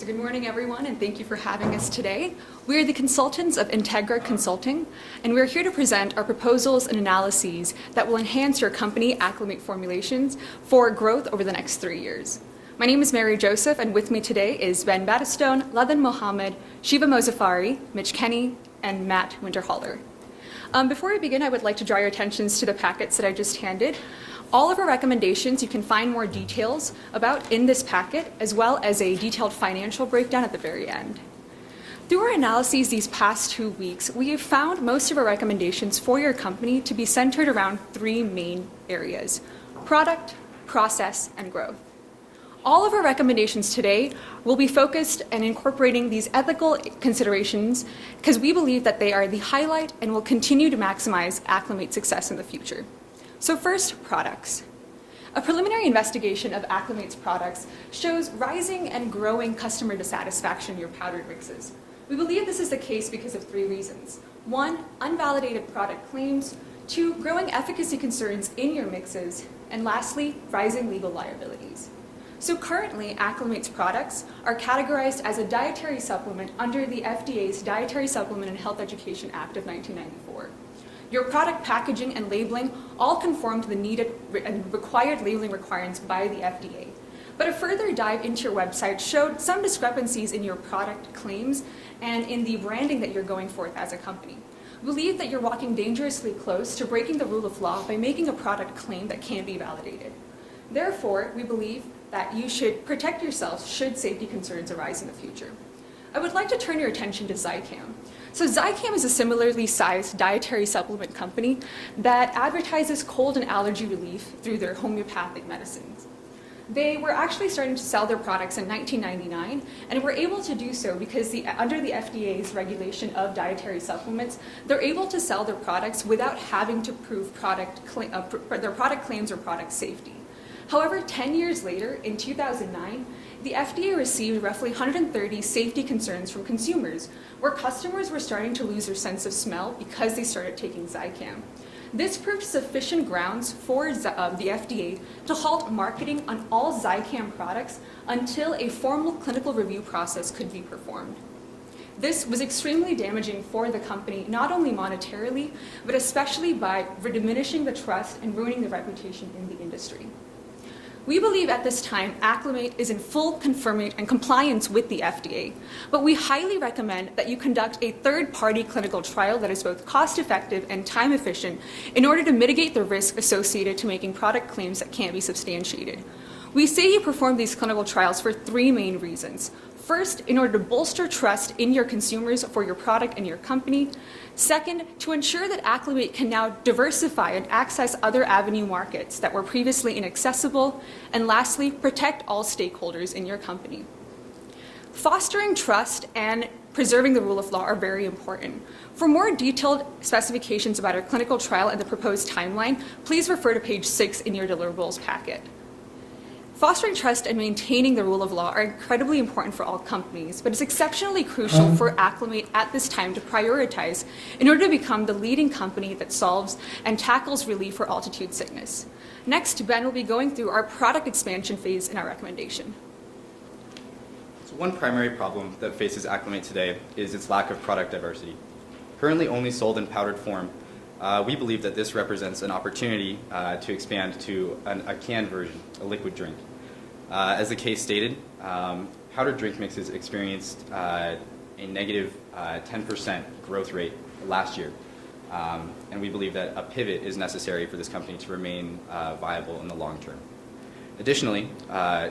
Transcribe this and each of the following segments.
So good morning, everyone, and thank you for having us today. We are the consultants of Integra Consulting, and we're here to present our proposals and analyses that will enhance your company acclimate formulations for growth over the next 3 years. My name is Mary Joseph, and with me today is Ben Battistone, Ladin Mohammed, Shiva Mozafari, Mitch Kenny, and Matt Winterhaller. Before we begin, I would like to draw your attentions to the packets that I just handed. All of our recommendations you can find more details about in this packet, as well as a detailed financial breakdown at the very end. Through our analyses these past 2 weeks, we have found most of our recommendations for your company to be centered around 3 main areas: product, process, and growth. All of our recommendations today will be focused and incorporating these ethical considerations because we believe that they are the highlight and will continue to maximize Acclimate's success in the future. So first, products. A preliminary investigation of Acclimate's products shows rising and growing customer dissatisfaction in your powdered mixes. We believe this is the case because of 3 reasons. 1, unvalidated product claims. 2, growing efficacy concerns in your mixes. And lastly, rising legal liabilities. So currently, Acclimate's products are categorized as a dietary supplement under the FDA's Dietary Supplement and Health Education Act of 1994. Your product packaging and labeling all conform to the needed and required labeling requirements by the FDA. But a further dive into your website showed some discrepancies in your product claims and in the branding that you're going forth as a company. We believe that you're walking dangerously close to breaking the rule of law by making a product claim that can't be validated. Therefore, we believe that you should protect yourself should safety concerns arise in the future. I would like to turn your attention to Zicam. So Zicam is a similarly sized dietary supplement company that advertises cold and allergy relief through their homeopathic medicines. They were actually starting to sell their products in 1999 and were able to do so because under the FDA's regulation of dietary supplements, they're able to sell their products without having to prove their product claims or product safety. However, 10 years later, in 2009, the FDA received roughly 130 safety concerns from consumers, where customers were starting to lose their sense of smell because they started taking Zicam. This proved sufficient grounds for the FDA to halt marketing on all Zicam products until a formal clinical review process could be performed. This was extremely damaging for the company, not only monetarily, but especially by diminishing the trust and ruining the reputation in the industry. We believe at this time Acclimate is in full conformity and compliance with the FDA, but we highly recommend that you conduct a third-party clinical trial that is both cost-effective and time-efficient in order to mitigate the risk associated to making product claims that can't be substantiated. We say you perform these clinical trials for 3 main reasons. First, in order to bolster trust in your consumers for your product and your company. Second, to ensure that Acclimate can now diversify and access other avenue markets that were previously inaccessible. And lastly, protect all stakeholders in your company. Fostering trust and preserving the rule of law are very important. For more detailed specifications about our clinical trial and the proposed timeline, please refer to page 6 in your deliverables packet. Fostering trust and maintaining the rule of law are incredibly important for all companies, but it's exceptionally crucial for Acclimate at this time to prioritize in order to become the leading company that solves and tackles relief for altitude sickness. Next, Ben will be going through our product expansion phase in our recommendation. So one primary problem that faces Acclimate today is its lack of product diversity. Currently only sold in powdered form, we believe that this represents an opportunity to expand to a canned version, a liquid drink. As the case stated, powdered drink mixes experienced a negative 10% growth rate last year. And we believe that a pivot is necessary for this company to remain viable in the long term. Additionally,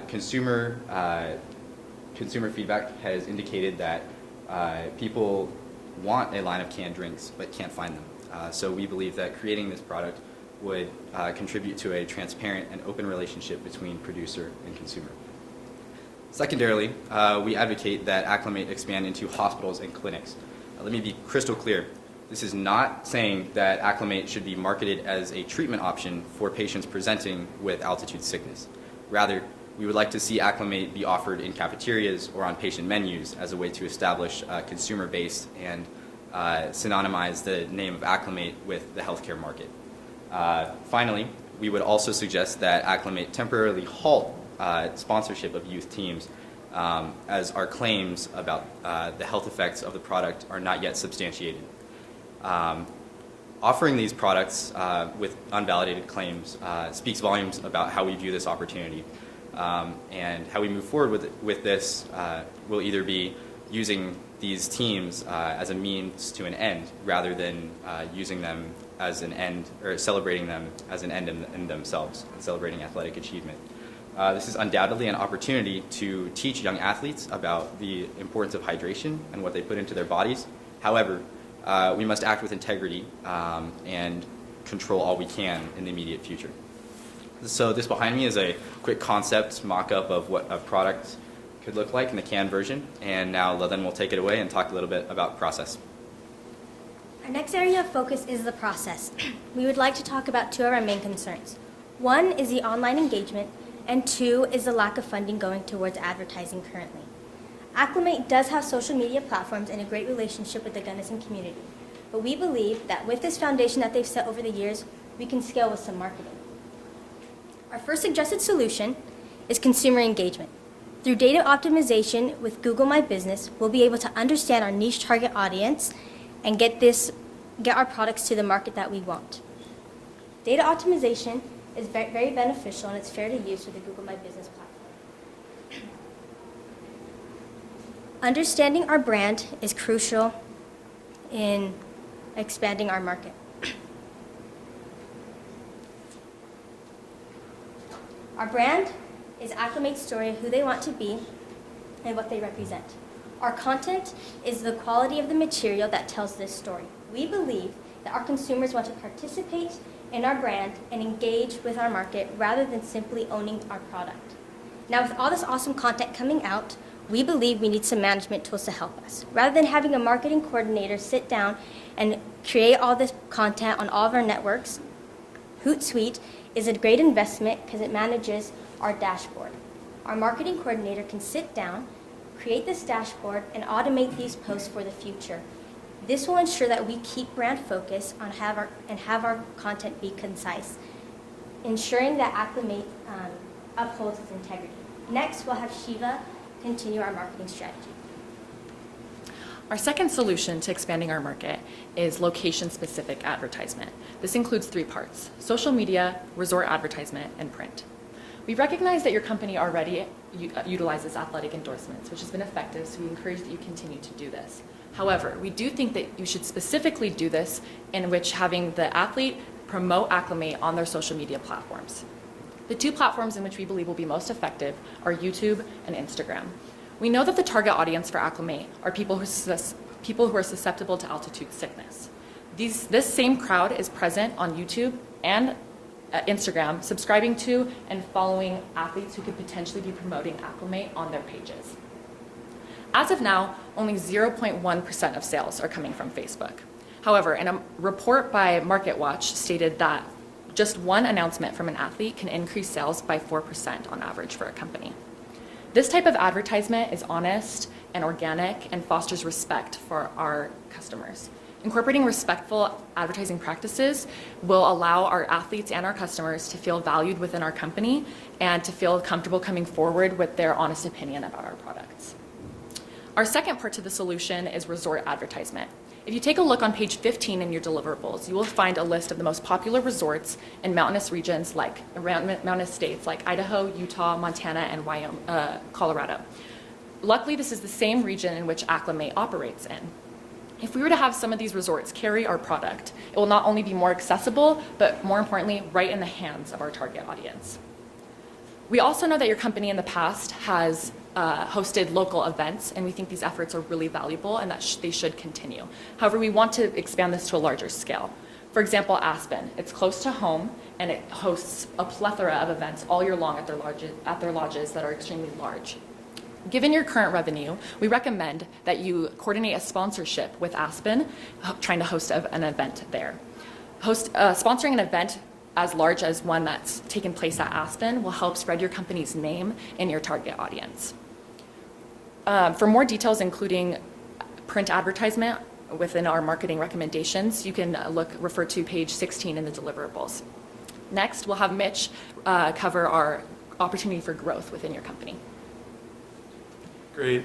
consumer feedback has indicated that people want a line of canned drinks but can't find them. So we believe that creating this product would contribute to a transparent and open relationship between producer and consumer. Secondarily, we advocate that Acclimate expand into hospitals and clinics. Let me be crystal clear. This is not saying that Acclimate should be marketed as a treatment option for patients presenting with altitude sickness. Rather, we would like to see Acclimate be offered in cafeterias or on patient menus as a way to establish a consumer base and synonymize the name of Acclimate with the healthcare market. Finally, we would also suggest that Acclimate temporarily halt sponsorship of youth teams as our claims about the health effects of the product are not yet substantiated. Offering these products with unvalidated claims speaks volumes about how we view this opportunity. And how we move forward with this will either be using these teams as a means to an end rather than using them as an end or celebrating them as an end in themselves, celebrating athletic achievement. This is undoubtedly an opportunity to teach young athletes about the importance of hydration and what they put into their bodies. However, we must act with integrity and control all we can in the immediate future. So this behind me is a quick concept mock-up of what a product could look like in the canned version. And now Leathan will take it away and talk a little bit about process. Our next area of focus is the process. We would like to talk about two of our main concerns. One is the online engagement, and two is the lack of funding going towards advertising currently. Acclimate does have social media platforms and a great relationship with the Gunnison community, but we believe that with this foundation that they've set over the years, we can scale with some marketing. Our first suggested solution is consumer engagement. Through data optimization with Google My Business, we'll be able to understand our niche target audience and get our products to the market that we want. Data optimization is very beneficial and it's fair to use with the Google My Business platform. Understanding our brand is crucial in expanding our market. Our brand is Acclimate's story of who they want to be and what they represent. Our content is the quality of the material that tells this story. We believe that our consumers want to participate in our brand and engage with our market rather than simply owning our product. Now, with all this awesome content coming out, we believe we need some management tools to help us. Rather than having a marketing coordinator sit down and create all this content on all of our networks, Hootsuite is a great investment because it manages our dashboard. Our marketing coordinator can sit down, create this dashboard, and automate these posts for the future. This will ensure that we keep brand focus on have our content be concise, ensuring that Acclimate upholds its integrity. Next, we'll have Shiva continue our marketing strategy. Our second solution to expanding our market is location-specific advertisement. This includes three parts: social media, resort advertisement, and print. We recognize that your company already utilizes athletic endorsements, which has been effective, so we encourage that you continue to do this. However, we do think that you should specifically do this in which having the athlete promote Acclimate on their social media platforms. The two platforms in which we believe will be most effective are YouTube and Instagram. We know that the target audience for Acclimate are people who are susceptible to altitude sickness. This same crowd is present on YouTube and Instagram, subscribing to and following athletes who could potentially be promoting Acclimate on their pages. As of now, only 0.1% of sales are coming from Facebook. However, in a report by MarketWatch stated that just one announcement from an athlete can increase sales by 4% on average for a company. This type of advertisement is honest and organic and fosters respect for our customers. Incorporating respectful advertising practices will allow our athletes and our customers to feel valued within our company and to feel comfortable coming forward with their honest opinion about our products. Our second part to the solution is resort advertisement. If you take a look on page 15 in your deliverables, you will find a list of the most popular resorts in mountainous regions mountainous states like Idaho, Utah, Montana, and Colorado. Luckily, this is the same region in which Acclimate operates in. If we were to have some of these resorts carry our product, it will not only be more accessible, but more importantly, right in the hands of our target audience. We also know that your company in the past has hosted local events, and we think these efforts are really valuable and that they should continue. However, we want to expand this to a larger scale. For example, Aspen. It's close to home, and it hosts a plethora of events all year long at their lodges that are extremely large. Given your current revenue, we recommend that you coordinate a sponsorship with Aspen, trying to host an event there. Sponsoring an event as large as one that's taken place at Aspen will help spread your company's name in your target audience. For more details, including print advertisement within our marketing recommendations, you can refer to page 16 in the deliverables. Next, we'll have Mitch cover our opportunity for growth within your company. Great.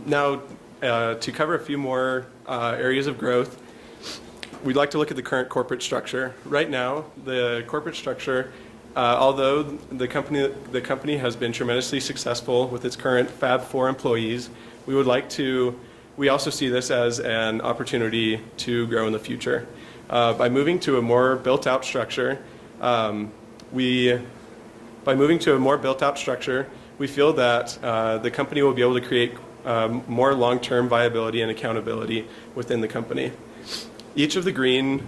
Now, to cover a few more areas of growth, we'd like to look at the current corporate structure. Right now, the corporate structure, although the company has been tremendously successful with its current Fab 4 employees, we also see this as an opportunity to grow in the future. By moving to a more built-out structure, we feel that the company will be able to create more long-term viability and accountability within the company. Each of the green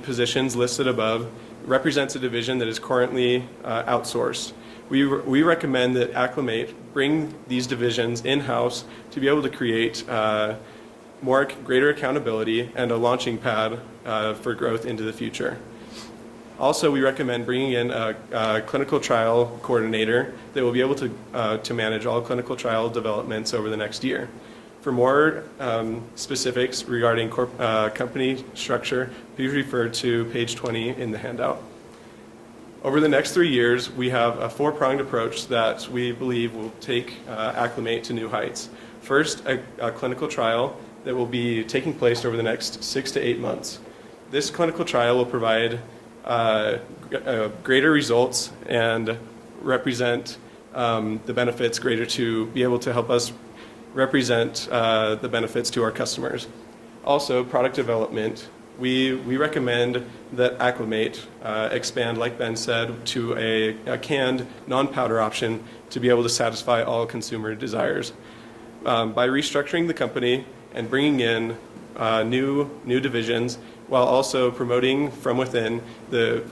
positions listed above represents a division that is currently outsourced. We recommend that Acclimate bring these divisions in-house to be able to create greater accountability and a launching pad for growth into the future. Also, we recommend bringing in a clinical trial coordinator that will be able to manage all clinical trial developments over the next year. For more specifics regarding company structure, please refer to page 20 in the handout. Over the next 3 years, we have a four-pronged approach that we believe will take Acclimate to new heights. First, a clinical trial that will be taking place over the next 6 to 8 months. This clinical trial will provide greater results and represent the benefits greater to be able to help us represent the benefits to our customers. Also, product development. We recommend that Acclimate expand, like Ben said, to a canned, non-powder option to be able to satisfy all consumer desires. By restructuring the company and bringing in new divisions, while also promoting from within the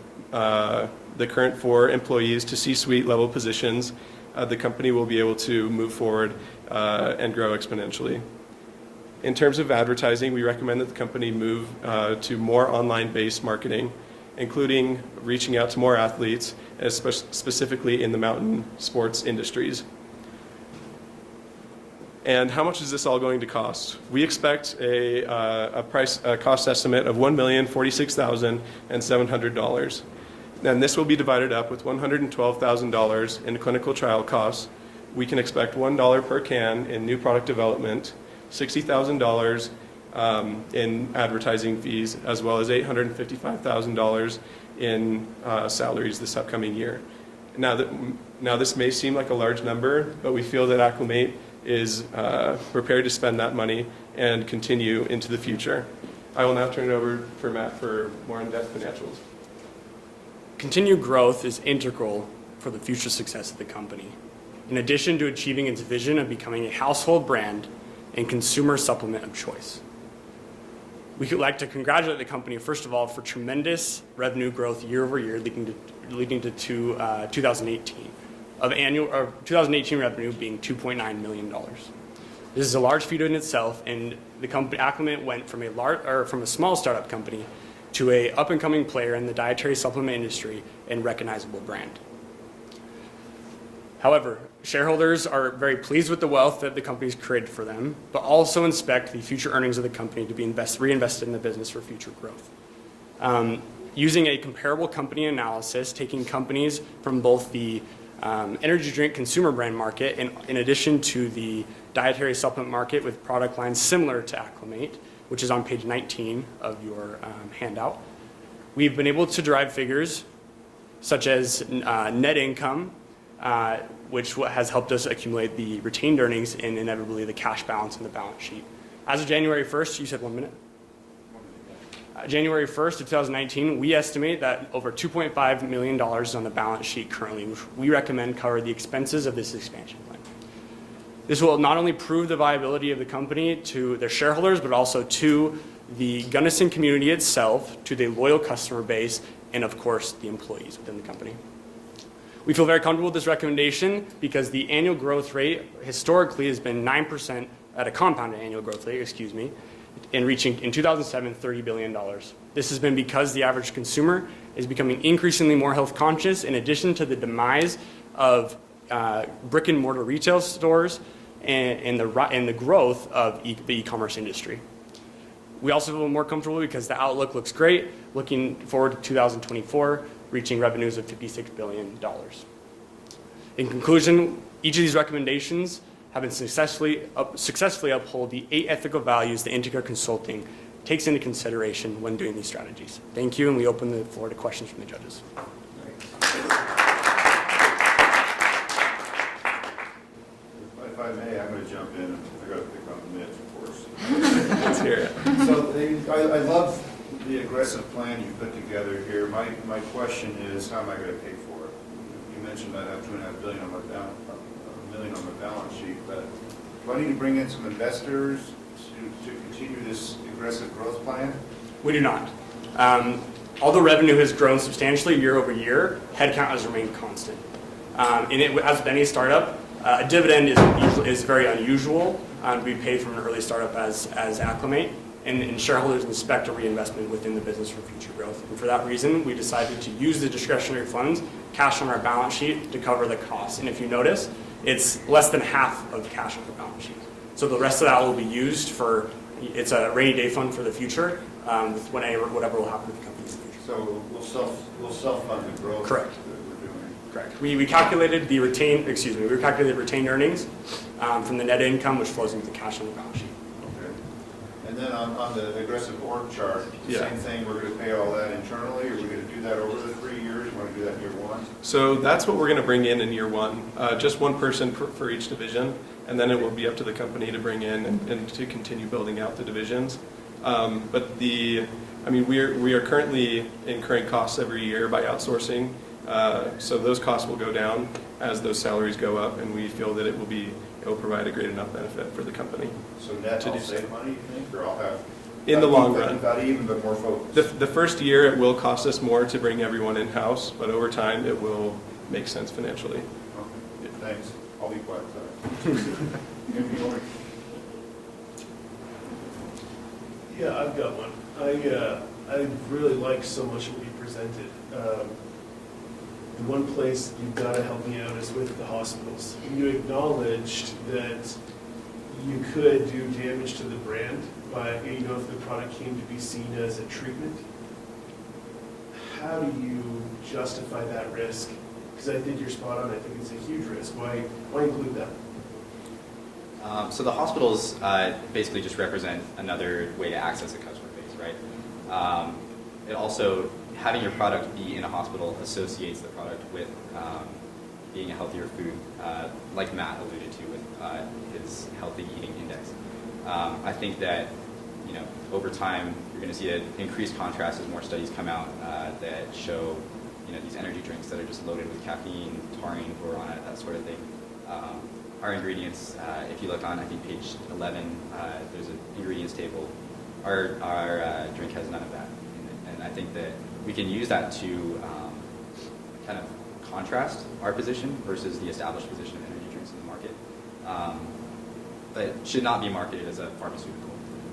current 4 employees to C-suite level positions, the company will be able to move forward and grow exponentially. In terms of advertising, we recommend that the company move to more online-based marketing, including reaching out to more athletes, specifically in the mountain sports industries. And how much is this all going to cost? We expect a cost estimate of $1,046,700. And this will be divided up with $112,000 in clinical trial costs. We can expect $1 per can in new product development, $60,000 in advertising fees, as well as $855,000 in salaries this upcoming year. Now this may seem like a large number, but we feel that Acclimate is prepared to spend that money and continue into the future. I will now turn it over for Matt for more in-depth financials. Continued growth is integral for the future success of the company. In addition to achieving its vision of becoming a household brand and consumer supplement of choice. We would like to congratulate the company, first of all, for tremendous revenue growth year over year, leading to 2018. Of 2018 revenue being $2.9 million. This is a large feat in itself, and the company Acclimate went from a small startup company to a up-and-coming player in the dietary supplement industry and recognizable brand. However, shareholders are very pleased with the wealth that the company's created for them, but also expect the future earnings of the company to be reinvested in the business for future growth. Using a comparable company analysis, taking companies from both the energy drink consumer brand market and in addition to the dietary supplement market with product lines similar to Acclimate, which is on page 19 of your handout, we've been able to derive figures such as net income, which has helped us accumulate the retained earnings and inevitably the cash balance in the balance sheet. As of January 1st, you said 1 minute? January 1st of 2019, we estimate that over $2.5 million is on the balance sheet currently, which we recommend cover the expenses of this expansion plan. This will not only prove the viability of the company to their shareholders, but also to the Gunnison community itself, to the loyal customer base, and of course, the employees within the company. We feel very comfortable with this recommendation because the annual growth rate historically has been 9% at a compounded annual growth rate, in reaching, in 2007, $30 billion. This has been because the average consumer is becoming increasingly more health conscious in addition to the demise of brick and mortar retail stores and the growth of the e-commerce industry. We also feel more comfortable because the outlook looks great, looking forward to 2024, reaching revenues of $56 billion. In conclusion, each of these recommendations have been successfully uphold the 8 ethical values that Integra Consulting takes into consideration when doing these strategies. Thank you, and we open the floor to questions from the judges. If I may, I'm going to jump in. I got to pick on Mitch, of course. Let's hear it. So I love the aggressive plan you put together here. My question is, how am I going to pay for it? You mentioned I have $2.5 billion on my balance sheet, but do I need to bring in some investors to continue this aggressive growth plan? We do not. Although revenue has grown substantially year over year, headcount has remained constant. As with any startup, a dividend is very unusual to be paid from an early startup as Acclimate, and shareholders expect a reinvestment within the business for future growth. And for that reason, we decided to use the discretionary funds, cash on our balance sheet, to cover the costs. And if you notice, it's less than half of cash on the balance sheet. So the rest of that will be used for, it's a rainy day fund for the future, with whatever will happen with the company in the future. So we'll self-fund the growth. Correct. that we're doing. Correct. We calculated the retained earnings from the net income, which flows into the cash on the balance sheet. Okay. And then on the aggressive org chart, Yeah. same thing, we're going to pay all that internally, or we're going to do that over the 3 years? You want to do that in year one? So that's what we're going to bring in year one, just one person for each division, and then it will be up to the company to bring in and to continue building out the divisions. But we are currently incurring costs every year by outsourcing, so those costs will go down as those salaries go up, and we feel that it will provide a great enough benefit for the company. So net, To I'll do so. save money, you think, or I'll have? In the long run. About even, but more focused? The first year, it will cost us more to bring everyone in-house, but over time, it will make sense financially. Okay, thanks. I'll be quiet. Sorry. Yeah, I've got one. I really like so much what you presented. The one place you've got to help me out is with the hospitals. You acknowledged that you could do damage to the brand by, if the product came to be seen as a treatment. How do you justify that risk? Because I think you're spot on. I think it's a huge risk. Why include that? So the hospitals basically just represent another way to access a customer base, right? It also, having your product be in a hospital associates the product with being a healthier food, like Matt alluded to with his healthy eating index. I think that, over time, you're going to see an increased contrast as more studies come out that show, these energy drinks that are just loaded with caffeine, taurine, boron, that sort of thing. Our ingredients, if you look on, I think, page 11, there's an ingredients table. Our drink has none of that in it. And I think that we can use that to kind of contrast our position versus the established position of energy drinks in the market. But it should not be marketed as a pharmaceutical.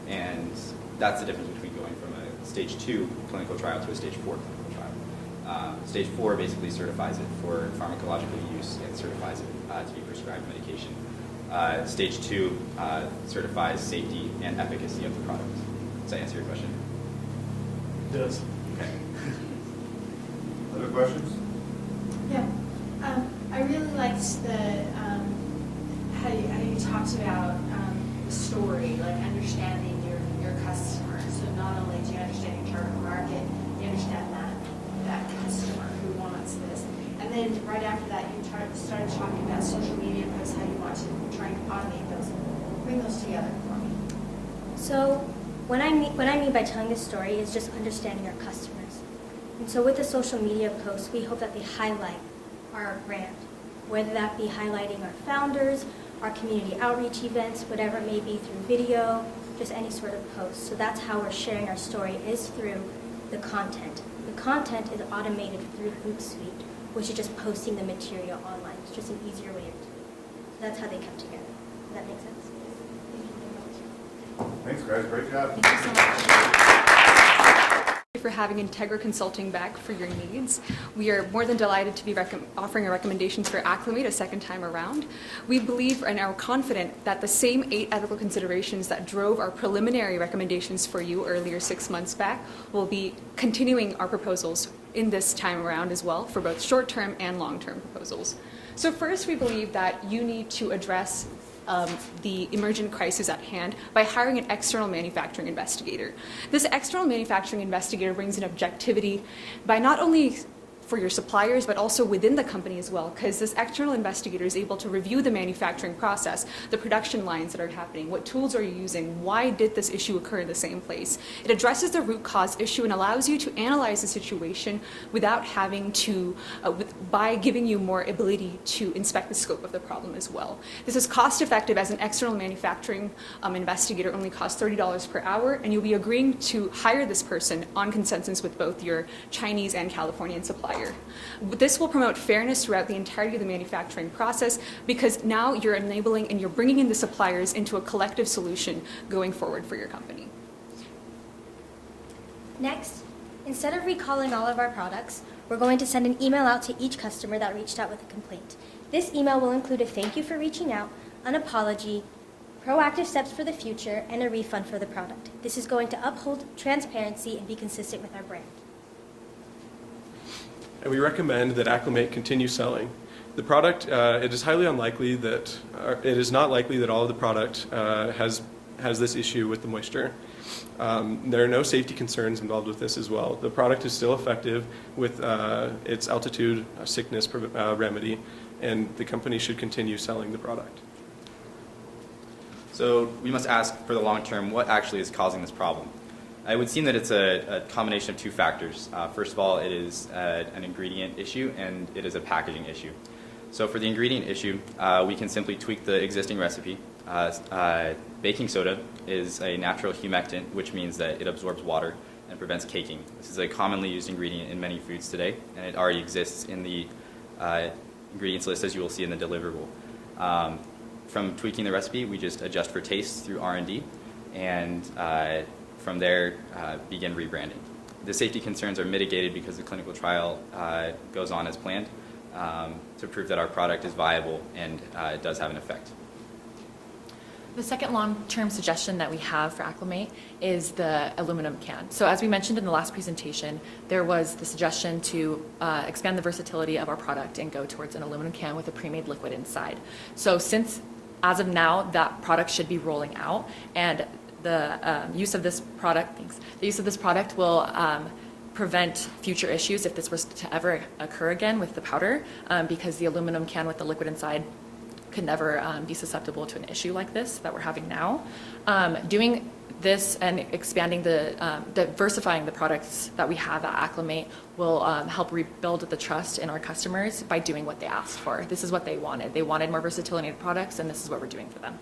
And that's the difference between going from a stage 2 clinical trial to a stage 4 clinical trial. Stage 4 basically certifies it for pharmacological use and certifies it to be prescribed medication. Stage 2 certifies safety and efficacy of the product. Does that answer your question? It does. Okay. Other questions? Yeah, I really liked how you talked about the story, like understanding your customer. So not only do you understand your target market, you understand that customer who wants this. And then right after that, you started talking about social media posts, how you want to try and automate those. Bring those together for me. So what I mean by telling this story is just understanding our customers. And so with the social media posts, we hope that they highlight our brand, whether that be highlighting our founders, our community outreach events, whatever it may be, through video, just any sort of post. So that's how we're sharing our story, is through the content. The content is automated through Hootsuite, which is just posting the material online. It's just an easier way of doing it. So that's how they come together. Does that make sense? Thanks, guys. Great job. Thank you so much for having Integra Consulting back for your needs. We are more than delighted to be offering our recommendations for Acclimate a second time around. We believe and are confident that the same 8 ethical considerations that drove our preliminary recommendations for you earlier 6 months back will be continuing our proposals in this time around as well for both short-term and long-term proposals. So first, we believe that you need to address the emergent crisis at hand by hiring an external manufacturing investigator. This external manufacturing investigator brings an objectivity by not only for your suppliers, but also within the company as well, because this external investigator is able to review the manufacturing process, the production lines that are happening, what tools are you using, why did this issue occur in the same place. It addresses the root cause issue and allows you to analyze the situation without having to, by giving you more ability to inspect the scope of the problem as well. This is cost effective, as an external manufacturing investigator only costs $30 per hour, and you'll be agreeing to hire this person on consensus with both your Chinese and Californian suppliers. This will promote fairness throughout the entirety of the manufacturing process, because now you're enabling and you're bringing in the suppliers into a collective solution going forward for your company. Next, instead of recalling all of our products, we're going to send an email out to each customer that reached out with a complaint. This email will include a thank you for reaching out, an apology, proactive steps for the future, and a refund for the product. This is going to uphold transparency and be consistent with our brand. And we recommend that Acclimate continue selling. The product, it is highly unlikely that, it is not likely that all of the product has this issue with the moisture. There are no safety concerns involved with this as well. The product is still effective with its altitude sickness remedy, and the company should continue selling the product. So we must ask for the long term, what actually is causing this problem? It would seem that it's a combination of two factors. First of all, it is an ingredient issue, and it is a packaging issue. So for the ingredient issue, we can simply tweak the existing recipe. Baking soda is a natural humectant, which means that it absorbs water and prevents caking. This is a commonly used ingredient in many foods today, and it already exists in the ingredients list, as you will see in the deliverable. From tweaking the recipe, we just adjust for taste through R&D, and from there, begin rebranding. The safety concerns are mitigated because the clinical trial goes on as planned to prove that our product is viable and it does have an effect. The second long-term suggestion that we have for Acclimate is the aluminum can. So as we mentioned in the last presentation, there was the suggestion to expand the versatility of our product and go towards an aluminum can with a pre-made liquid inside. So since, as of now, that product should be rolling out, and the use of this product, the use of this product will prevent future issues if this was to ever occur again with the powder, because the aluminum can with the liquid inside could never be susceptible to an issue like this that we're having now. Doing this and expanding diversifying the products that we have at Acclimate will help rebuild the trust in our customers by doing what they asked for. This is what they wanted. They wanted more versatility in products, and this is what we're doing for them.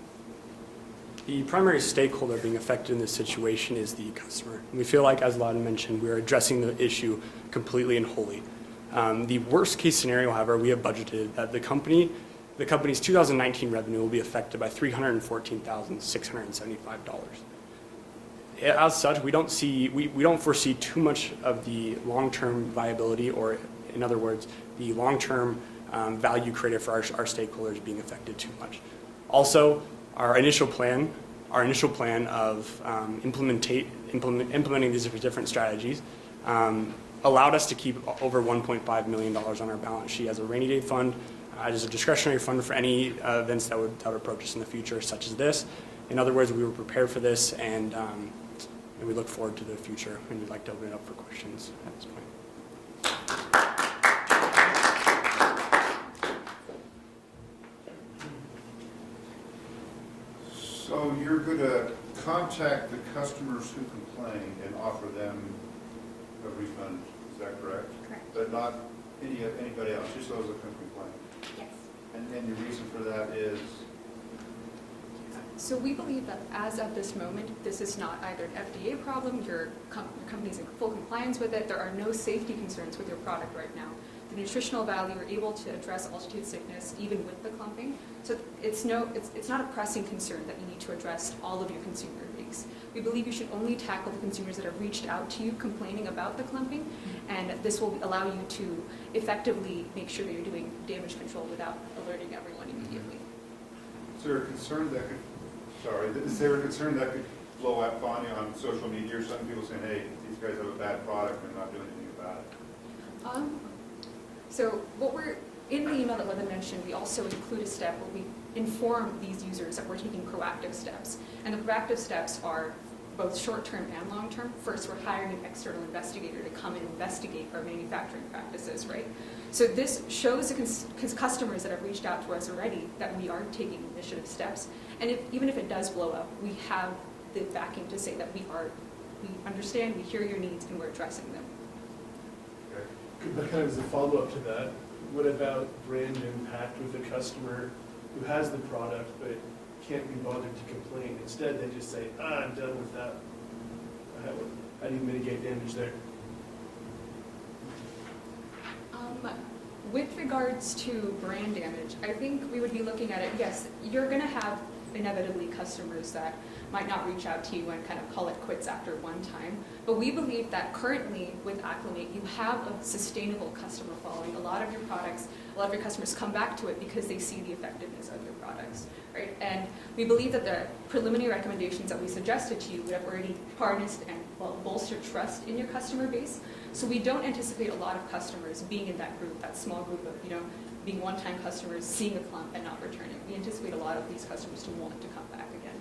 The primary stakeholder being affected in this situation is the customer. And we feel like, as Loudon mentioned, we are addressing the issue completely and wholly. The worst case scenario, however, we have budgeted that the company's 2019 revenue will be affected by $314,675. As such, we don't foresee too much of the long-term viability, or in other words, the long-term value created for our stakeholders being affected too much. Also, our initial plan of implementing these different strategies allowed us to keep over $1.5 million on our balance sheet as a rainy day fund, as a discretionary fund for any events that would approach us in the future, such as this. In other words, we were prepared for this, and we look forward to the future, and we'd like to open it up for questions at this point. So you're going to contact the customers who complain and offer them a refund, is that correct? Correct. But not anybody else, just those that can complain? Yes. And your reason for that is? So we believe that as of this moment, this is not either an FDA problem, your company's in full compliance with it, there are no safety concerns with your product right now. The nutritional value, you're able to address altitude sickness even with the clumping. So it's not a pressing concern that you need to address all of your consumer base. We believe you should only tackle the consumers that have reached out to you complaining about the clumping, and this will allow you to effectively make sure that you're doing damage control without alerting everyone immediately. Is there a concern that could blow up on you on social media, or some people saying, hey, these guys have a bad product and not doing anything about it? So what In the email that Levin mentioned, we also include a step where we inform these users that we're taking proactive steps. And the proactive steps are both short-term and long-term. First, we're hiring an external investigator to come and investigate our manufacturing practices, right? So this shows the customers that have reached out to us already that we are taking initiative steps. And even if it does blow up, we have the backing to say that we understand, we hear your needs, and we're addressing them. But kind of as a follow-up to that, what about brand impact with a customer who has the product but can't be bothered to complain? Instead, they just say, I'm done with that. How do you mitigate damage there? With regards to brand damage, I think we would be looking at it, yes, you're going to have inevitably customers that might not reach out to you and kind of call it quits after one time. But we believe that currently with Acclimate, you have a sustainable customer following. A lot of your products, a lot of your customers come back to it because they see the effectiveness of your products, right? And we believe that the preliminary recommendations that we suggested to you would have already harnessed and bolstered trust in your customer base. So we don't anticipate a lot of customers being in that group, that small group of, being one-time customers, seeing a clump and not returning. We anticipate a lot of these customers to want to come back again.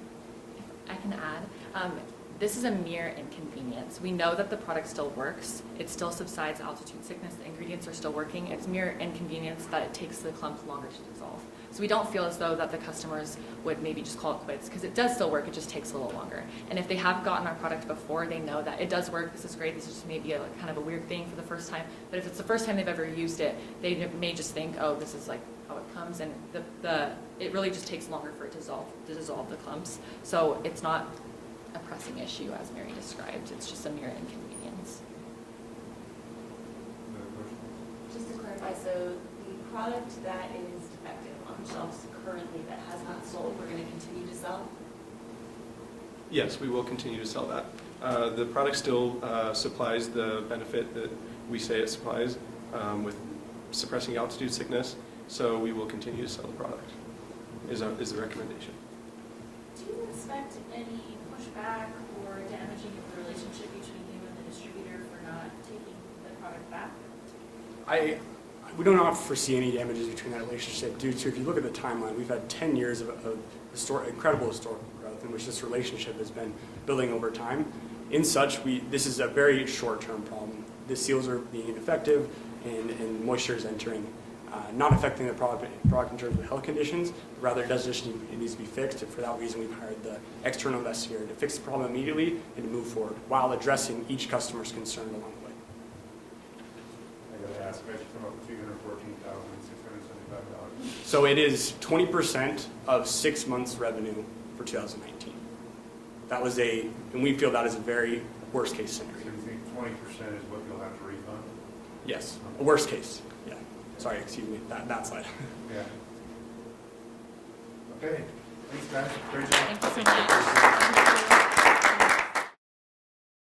I can add, this is a mere inconvenience. We know that the product still works. It still subsides altitude sickness. The ingredients are still working. It's mere inconvenience that it takes the clump longer to dissolve. So we don't feel as though that the customers would maybe just call it quits, because it does still work, it just takes a little longer. And if they have gotten our product before, they know that it does work, this is great, this is just maybe kind of a weird thing for the first time. But if it's the first time they've ever used it, they may just think, oh, this is like how it comes, and it really just takes longer for it to dissolve the clumps. So it's not a pressing issue as Mary described, it's just a mere inconvenience. Just to clarify, so the product that is defective on the shelves currently that has not sold, we're going to continue to sell? Yes, we will continue to sell that. The product still supplies the benefit that we say it supplies with suppressing altitude sickness, so we will continue to sell the product, is the recommendation. Do you expect any pushback or damaging of the relationship between you and the distributor for not taking the product back? We do not foresee any damages between that relationship due to, if you look at the timeline, we've had 10 years of incredible historical growth in which this relationship has been building over time. In such, this is a very short-term problem. The seals are being ineffective and moisture is entering, not affecting the product in terms of health conditions, rather it needs to be fixed. And for that reason, we've hired the external investigator to fix the problem immediately and to move forward while addressing each customer's concern along the way. I got to ask, I just come up with $314,675. So it is 20% of 6 months' revenue for 2019. That was and we feel that is a very worst case So scenario. you think 20% is what you'll have to refund? Yes, a worst case. Yeah. Sorry, excuse me. That slide. Yeah. Okay. Thanks, guys. Great job. Thank you so much.